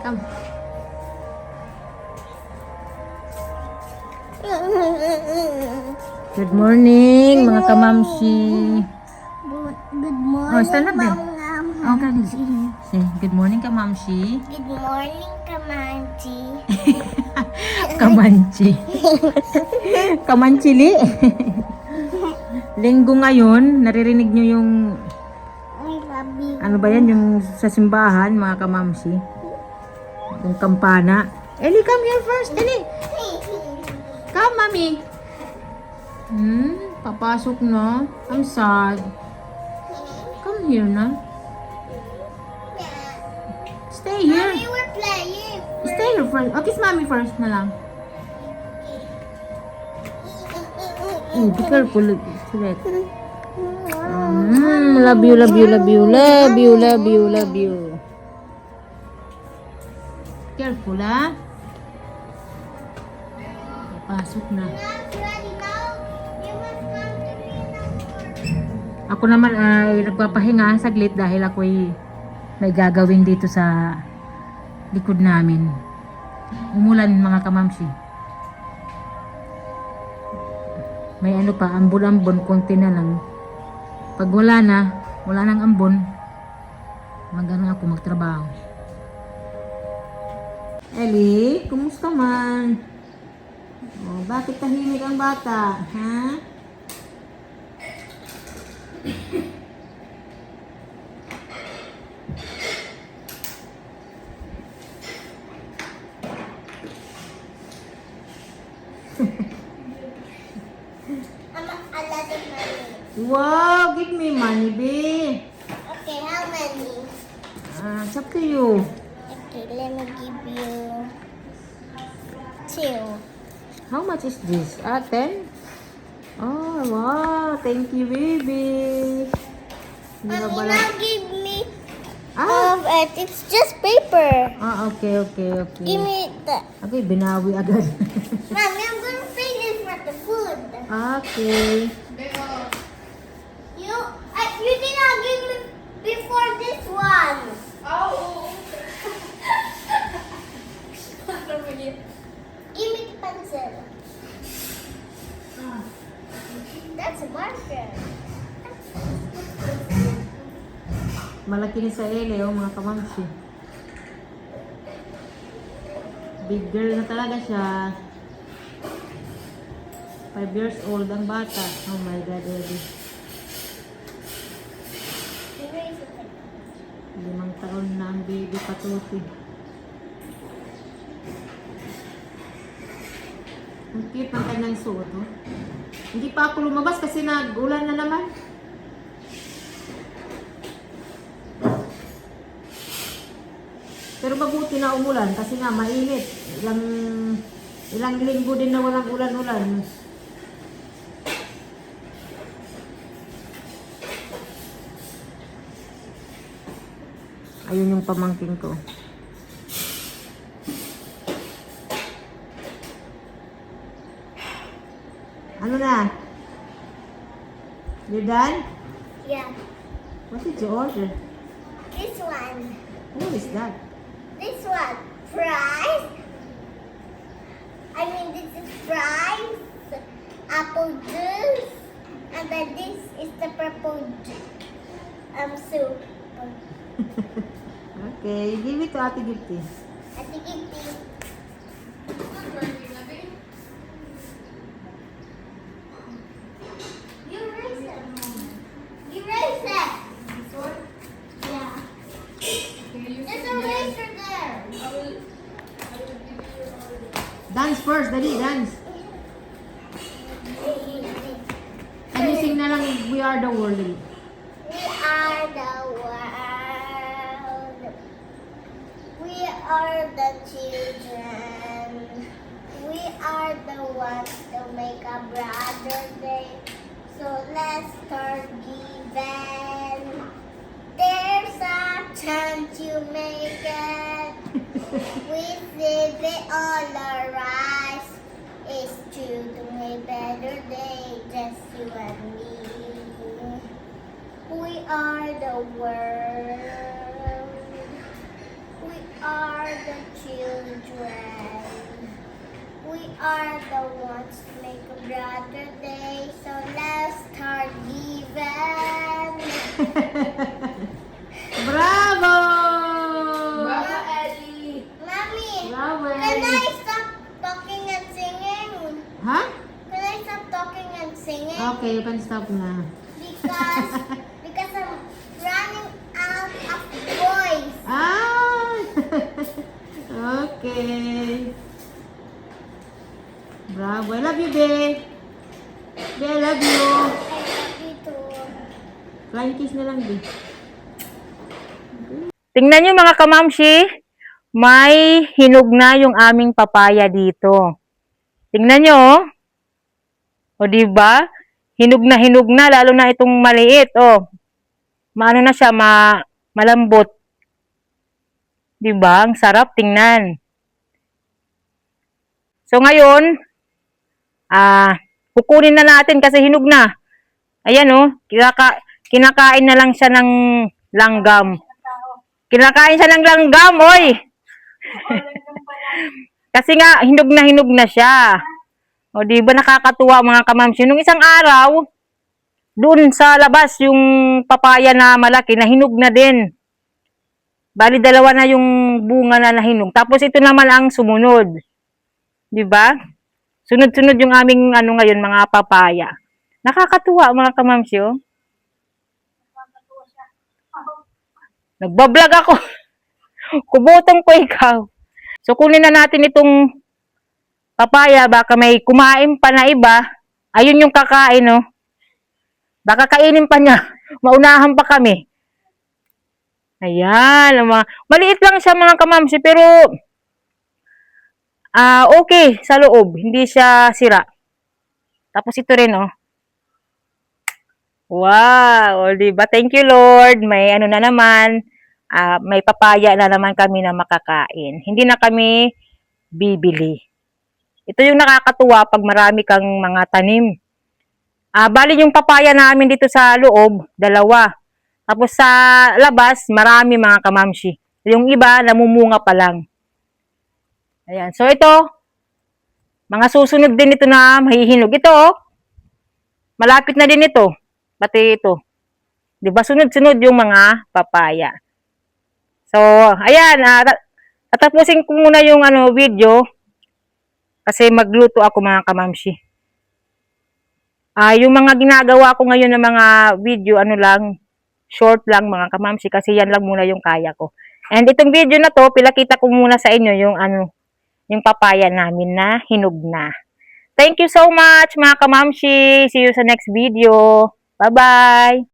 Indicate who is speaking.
Speaker 1: Come. Good morning, mga kamamsi.
Speaker 2: Good morning,
Speaker 1: Oh, stand up there.
Speaker 2: Ma'am.
Speaker 1: Okay. Say, good morning, kamamsi.
Speaker 2: Good morning, Kamanchi.
Speaker 1: Kamanchi. Kamanchili. Linggo ngayon, naririnig nyo yung,
Speaker 2: I love you.
Speaker 1: ano ba yan, yung sa simbahan, mga kamamsi. Yung kampana. Ellie, come here first, Ellie. Come, mami. Papasok na. I'm sad. Come here na. Stay here.
Speaker 2: Mommy, we're playing.
Speaker 1: Stay here first. Oh, kiss mommy first na lang. Be careful. Correct. Love you, love you, love you, love you, love you, love you. Careful, ha? Pasok na.
Speaker 2: Not ready now. You must come to me now.
Speaker 1: Ako naman ay nagpapahinga saglit dahil ako'y may gagawin dito sa likod namin. Umulan, mga kamamsi. May ano pa, ambon-ambon, konti na lang. Pag wala nang ambon, magano ako magtrabaho. Ellie, kumusta man? Oh, bakit tahimik ang bata? Ha?
Speaker 2: I'm a lot of money.
Speaker 1: Wow, give me money, babe.
Speaker 2: Okay, how many?
Speaker 1: It's up to you.
Speaker 2: Okay, let me give you 2.
Speaker 1: How much is this? 10? Oh, wow. Thank you, baby. Hindi na
Speaker 2: Mommy,
Speaker 1: pala.
Speaker 2: now give me
Speaker 1: Ah,
Speaker 2: it's just paper.
Speaker 1: okay, okay, okay.
Speaker 2: Give me the.
Speaker 1: Okay, binawi agad.
Speaker 2: Mommy, I'm gonna pay this for the food.
Speaker 1: Okay.
Speaker 2: You did not give me before this one.
Speaker 3: Oh.
Speaker 2: Give me the pencil. That's a marker.
Speaker 1: Malaki ni sa Ele, oh, mga kamamsi. Big girl na talaga siya. 5 years old ang bata. Oh my God, Ele.
Speaker 2: Erase it.
Speaker 1: 5 taon na ang baby patuti. Ang cute ng kanyang suot, oh. Hindi pa ako lumabas kasi nag-ulan na naman. Pero mabuti na umulan kasi nga mainit. Ilang linggo din na walang ulan-ulan. Ayun yung pamangkin ko. Ano na? You done?
Speaker 2: Yeah.
Speaker 1: What did you order?
Speaker 2: This one.
Speaker 1: What is that?
Speaker 2: This one. Fries. I mean, this is fries. Apple juice. And then this is the purple soup.
Speaker 1: Okay, give it to Ate Gipti.
Speaker 2: I think it's You erase it. You erase it. Yeah. There's a eraser there.
Speaker 1: Dance first, dali, dance. Ano sing na lang, We Are the World.
Speaker 2: We are the world. We are the children. We are the ones to make a brighter day. So let's start giving. There's a chance you make it. We live it all our lives. It's true to make better day, just you and me. We are the world. We are the children. We are the ones to make a brighter day. So let's start giving.
Speaker 1: Bravo!
Speaker 3: Bravo, Ellie!
Speaker 2: Mommy,
Speaker 1: Bravo!
Speaker 2: can I stop talking and singing?
Speaker 1: Ha?
Speaker 2: Can I stop talking and singing?
Speaker 1: Okay, you can stop na.
Speaker 2: Because I'm running out of voice.
Speaker 1: Ah! Okay. Bravo. I love you, babe. Babe, I love you.
Speaker 2: I love you too.
Speaker 1: Flying kiss na lang, babe.
Speaker 4: Tingnan nyo mga kamamshi, may hinog na yung aming papaya dito. Tingnan nyo, o diba? Hinog na, lalo na itong maliit, oh. Maano na siya, malambot. Diba? Ang sarap tingnan. So ngayon, kukunin na natin kasi hinog na. Ayan, oh, kinakain na lang siya ng langgam. Kinakain siya ng langgam, oy! Kasi nga, hinog na siya. O, di ba nakakatuwa mga kamamsi? Nung isang araw, doon sa labas, yung papaya na malaki, nahinog na din. Bali, dalawa na yung bunga na nahinog. Tapos ito naman ang sumunod. Di ba? Sunod-sunod yung aming, ngayon, mga papaya. Nakakatuwa mga kamamsi, oh. Nagbablog ako. Kubutong ko ikaw. So, kunin na natin itong papaya. Baka may kumain pa na iba. Ayun yung kakain, no? Baka kainin pa niya. Maunahan pa kami. Ayan. Maliit lang siya mga kamamsi. Pero, okay sa loob. Hindi siya sira. Tapos ito rin, oh. Wow, diba? Thank you, Lord. May ano na naman, may papaya na naman kami na makakain. Hindi na kami bibili. Ito yung nakakatuwa pag marami kang mga tanim. Bali yung papaya namin dito sa loob, dalawa. Tapos sa labas, marami mga kamamshi. Yung iba, namumunga pa lang. Ayan. So ito, mga susunod din ito na mahihinog. Ito, oh, malapit na din ito. Pati ito. Diba sunod-sunod yung mga papaya. So, ayan, tatapusin ko muna yung video kasi magluto ako mga kamamshi. Yung mga ginagawa ko ngayon ng mga video, short lang mga kamamshi kasi yan lang muna yung kaya ko. And itong video na to, pilakita ko muna sa inyo yung papaya namin na hinog na. Thank you so much mga kamamshi. See you sa next video. Bye-bye!